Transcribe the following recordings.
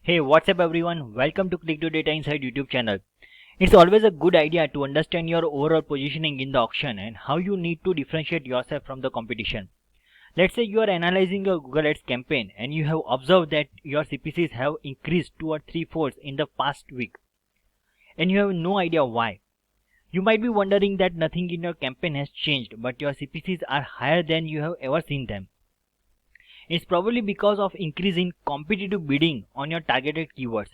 Hey, what's up everyone? Welcome to Click to Data Inside YouTube channel. It's always a good idea to understand your overall positioning in the auction and how you need to differentiate yourself from the competition. Let's say you are analyzing your Google Ads campaign and you have observed that your CPCs have increased 2 or 3 folds in the past week and you have no idea why. You might be wondering that nothing in your campaign has changed, but your CPCs are higher than you have ever seen them. It's probably because of increase in competitive bidding on your targeted keywords.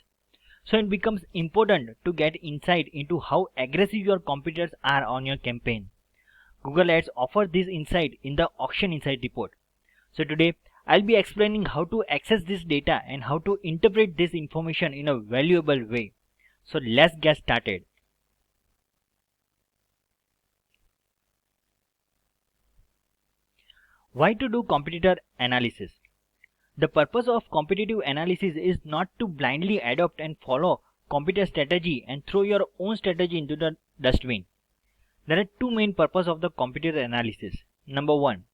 So it becomes important to get insight into how aggressive your competitors are on your campaign. Google Ads offers this insight in the Auction Insight report. So today I'll be explaining how to access this data and how to interpret this information in a valuable way. So let's get started. Why to do competitor analysis? The purpose of competitive analysis is not to blindly adopt and follow competitor strategy and throw your own strategy into the dustbin. There are two main purposes of the competitor analysis. Number one,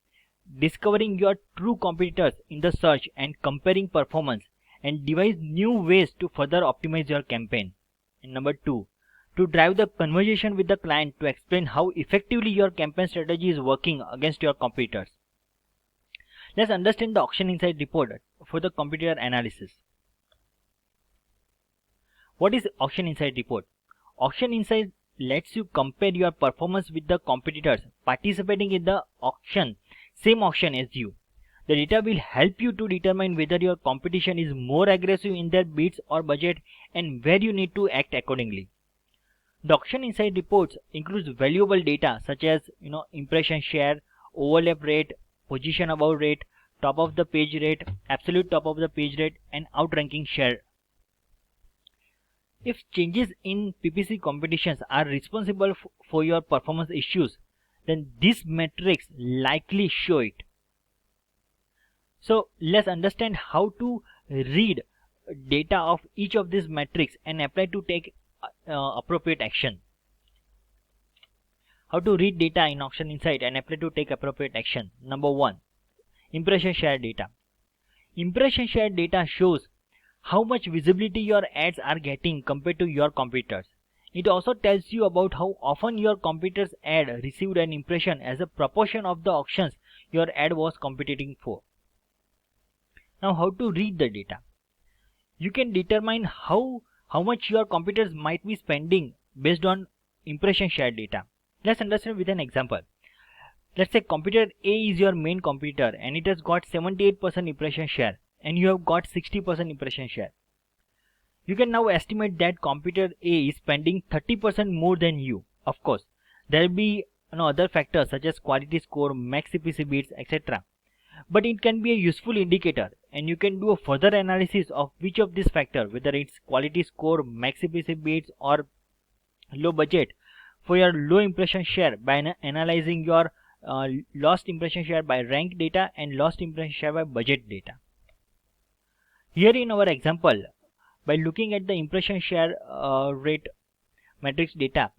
discovering your true competitors in the search and comparing performance and devise new ways to further optimize your campaign. And number two, to drive the conversation with the client to explain how effectively your campaign strategy is working against your competitors. Let's understand the Auction Insight report for the competitor analysis. What is Auction Insight report? Auction Insight lets you compare your performance with the competitors participating in the same auction as you. The data will help you to determine whether your competition is more aggressive in their bids or budget and where you need to act accordingly. The Auction Insight reports includes valuable data such as impression share, overlap rate, position above rate, top of the page rate, absolute top of the page rate, and outranking share. If changes in PPC competitions are responsible for your performance issues, then these metrics likely show it. So let's understand how to read data of each of these metrics and apply to take appropriate action. How to read data in Auction Insight and apply to take appropriate action. Number one, impression share data. Impression share data shows how much visibility your ads are getting compared to your competitors. It also tells you about how often your competitors' ad received an impression as a proportion of the auctions your ad was competing for. Now, how to read the data? You can determine how much your competitors might be spending based on impression share data. Let's understand with an example. Let's say competitor A is your main competitor and it has got 78% impression share and you have got 60% impression share. You can now estimate that competitor A is spending 30% more than you. Of course, there will be other factors such as quality score, max CPC bids, etc. But it can be a useful indicator and you can do a further analysis of which of these factors, whether it's quality score, max CPC bids or low budget, for your low impression share by analyzing your lost impression share by rank data and lost impression share by budget data. Here in our example, by looking at the impression share rate matrix data,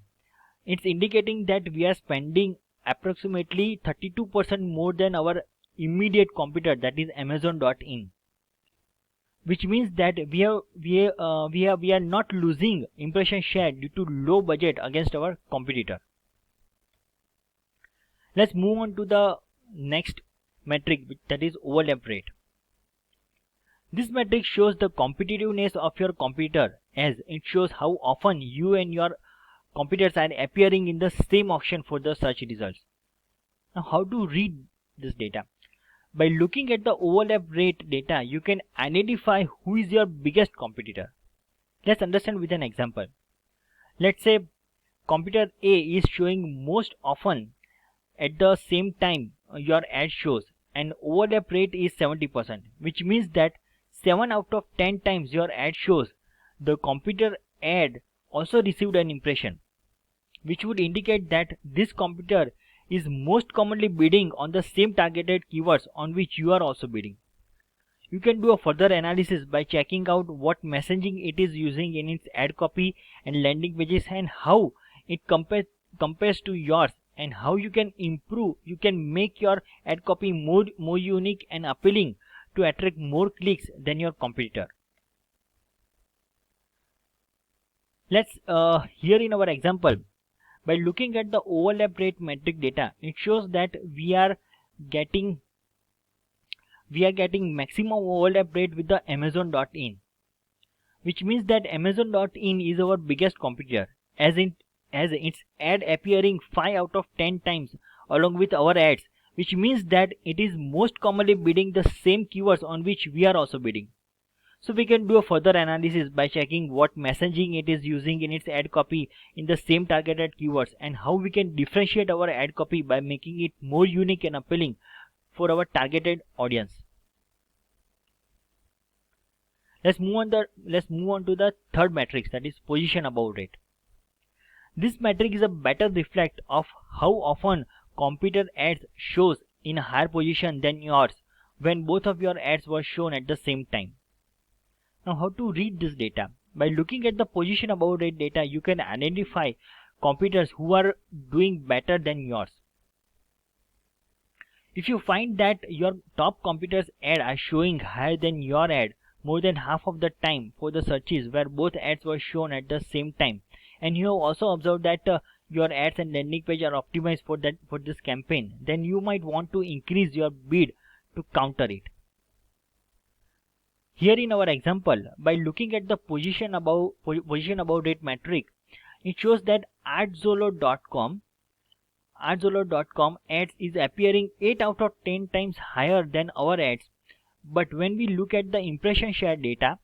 it's indicating that we are spending approximately 32% more than our immediate competitor, that is Amazon.in, which means that we are not losing impression share due to low budget against our competitor. Let's move on to the next metric, that is overlap rate. This metric shows the competitiveness of your competitor, as it shows how often you and your competitors are appearing in the same auction for the search results. Now, how to read this data? By looking at the overlap rate data, you can identify who is your biggest competitor. Let's understand with an example. Let's say competitor A is showing most often at the same time your ad shows and overlap rate is 70%, which means that 7 out of 10 times your ad shows, the competitor ad also received an impression, which would indicate that this competitor is most commonly bidding on the same targeted keywords on which you are also bidding. You can do a further analysis by checking out what messaging it is using in its ad copy and landing pages and how it compares to yours, and how you can improve. You can make your ad copy more unique and appealing to attract more clicks than your competitor. Let's here in our example, by looking at the overlap rate metric data, it shows that getting we are getting maximum overlap rate with the Amazon.in, which means that Amazon.in is our biggest competitor, as its ad appearing 5 out of 10 times along with our ads, which means that it is most commonly bidding the same keywords on which we are also bidding. So we can do a further analysis by checking what messaging it is using in its ad copy in the same targeted keywords, and how we can differentiate our ad copy by making it more unique and appealing for our targeted audience. Let's move on to the third metric, that is position above rate. This metric is a better reflect of how often competitor ads shows in a higher position than yours when both of your ads were shown at the same time. Now, how to read this data? By looking at the position above rate data, you can identify competitors who are doing better than yours. If you find that your top competitor's ad are showing higher than your ad more than half of the time for the searches where both ads were shown at the same time, and you have also observed that your ads and landing page are optimized for this campaign, then you might want to increase your bid to counter it. Here in our example, by looking at the position above rate metric, it shows that Adszolo.com ads is appearing 8 out of 10 times higher than our ads. But when we look at the impression share data,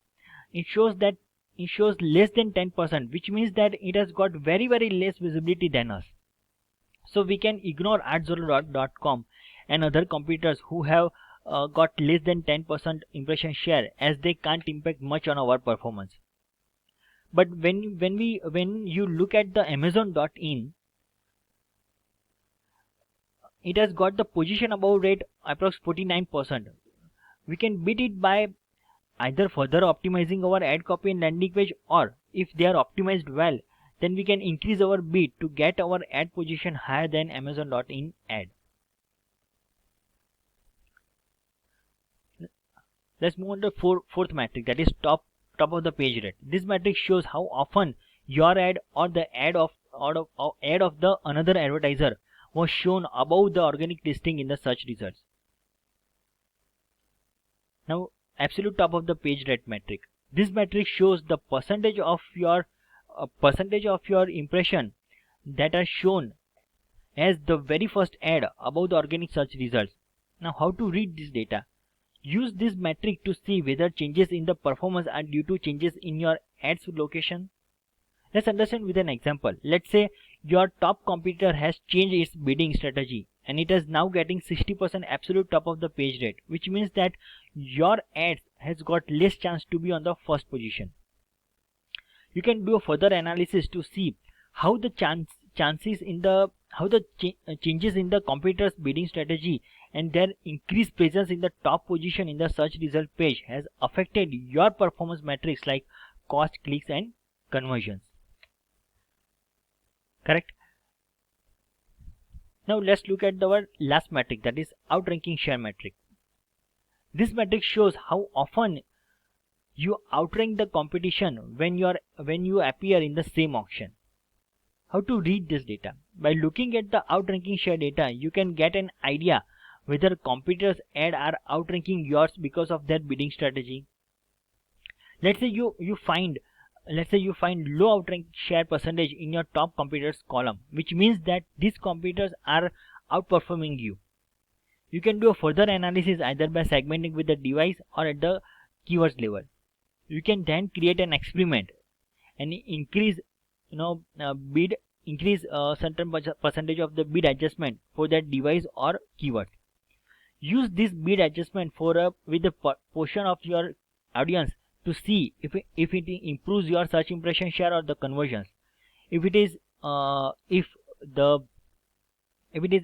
it shows less than 10%, which means that it has got very less visibility than us. So we can ignore Adszolo.com and other competitors who have got less than 10% impression share, as they can't impact much on our performance. But when you look at the Amazon.in, it has got the position above rate approx 49%. We can beat it by either further optimizing our ad copy and landing page, or if they are optimized well, then we can increase our bid to get our ad position higher than Amazon.in ad. Let's move on to fourth metric, that is top of the page rate. This metric shows how often your ad or the ad of the another advertiser was shown above the organic listing in the search results. Now, absolute top of the page rate metric. This metric shows the percentage of your impression that are shown as the very first ad above the organic search results. Now, how to read this data? Use this metric to see whether changes in the performance are due to changes in your ad's location. Let's understand with an example. Let's say your top competitor has changed its bidding strategy and it is now getting 60% absolute top of the page rate, which means that your ad has got less chance to be on the first position. You can do a further analysis to see how the changes in the changes in the competitor's bidding strategy and their increased presence in the top position in the search result page has affected your performance metrics like cost, clicks and conversions. Correct? Now let's look at our last metric, that is outranking share metric. This metric shows how often you outrank the competition when you appear in the same auction. How to read this data? By looking at the outranking share data, you can get an idea whether competitors' ads are outranking yours because of their bidding strategy. Let's say you find low outranking share percentage in your top competitors column, which means that these competitors are outperforming you. You can do a further analysis either by segmenting with the device or at the keywords level. You can then create an experiment and increase certain percentage of the bid adjustment for that device or keyword. Use this bid adjustment with a portion of your audience to see if it improves your search impression share or the conversions. If it is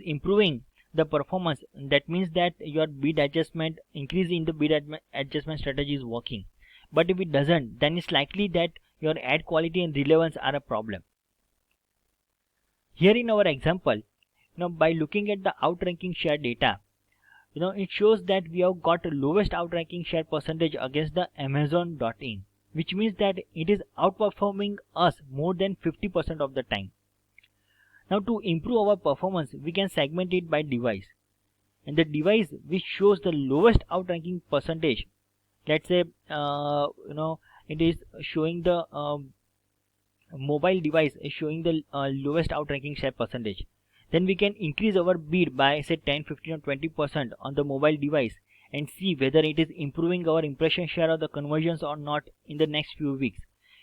improving the performance, that means that your bid adjustment increase in the bid adjustment strategy is working. But if it doesn't, then it's likely that your ad quality and relevance are a problem. Here in our example, by looking at the outranking share data, it shows that we have got lowest outranking share percentage against the Amazon.in. which means that it is outperforming us more than 50% of the time. Now to improve our performance, we can segment it by device. And the device which shows the lowest outranking percentage, let's say it is showing the mobile device is showing the lowest outranking share percentage, then we can increase our bid by say 10, 15 or 20% on the mobile device and see whether it is improving our impression share or the conversions or not in the next few weeks.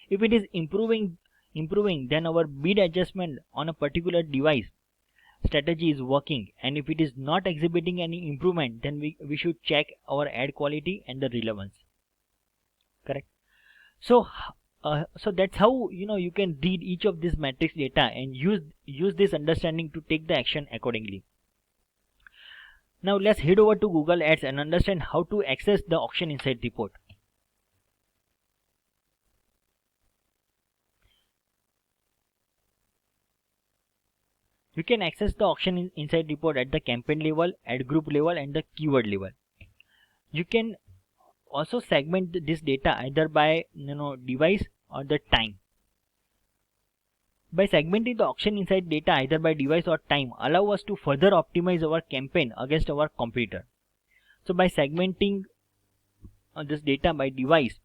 If it is improving, then our bid adjustment on a particular device strategy is working, and if it is not exhibiting any improvement, then we should check our ad quality and the relevance. Correct. So that's how you can read each of these metrics data and use this understanding to take the action accordingly. Now let's head over to Google Ads and understand how to access the Auction Insight report. You can access the Auction Insight report at the campaign level, ad group level and the keyword level. You can also segment this data either by device or the time. By segmenting the Auction Insight data either by device or time allow us to further optimize our campaign against our competitor. So by segmenting this data by device,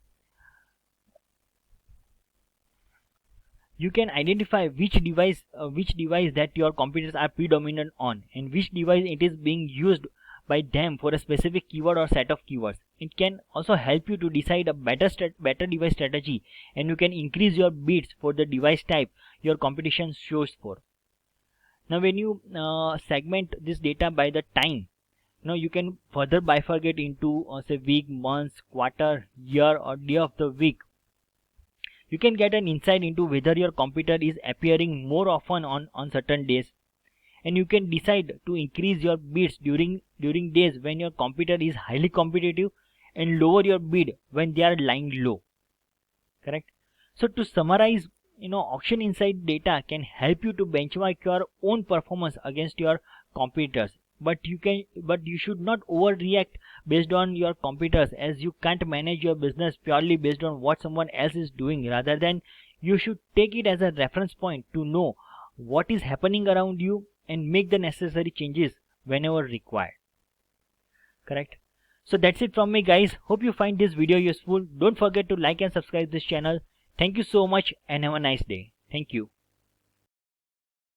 you can identify which device that your competitors are predominant on and which device it is being used by them for a specific keyword or set of keywords. It can also help you to decide a better device strategy, and you can increase your bids for the device type your competition shows for. Now when you segment this data by the time, you can further bifurcate into say week, months, quarter, year or day of the week. You can get an insight into whether your competitor is appearing more often on certain days, and you can decide to increase your bids during days when your competitor is highly competitive and lower your bid when they are lying low. Correct. So to summarize, Auction Insight data can help you to benchmark your own performance against your competitors, but you should not overreact based on your competitors, as you can't manage your business purely based on what someone else is doing. Rather than you should take it as a reference point to know what is happening around you and make the necessary changes whenever required. Correct. So that's it from me, guys. Hope you find this video useful. Don't forget to like and subscribe this channel. Thank you so much and have a nice day. Thank you.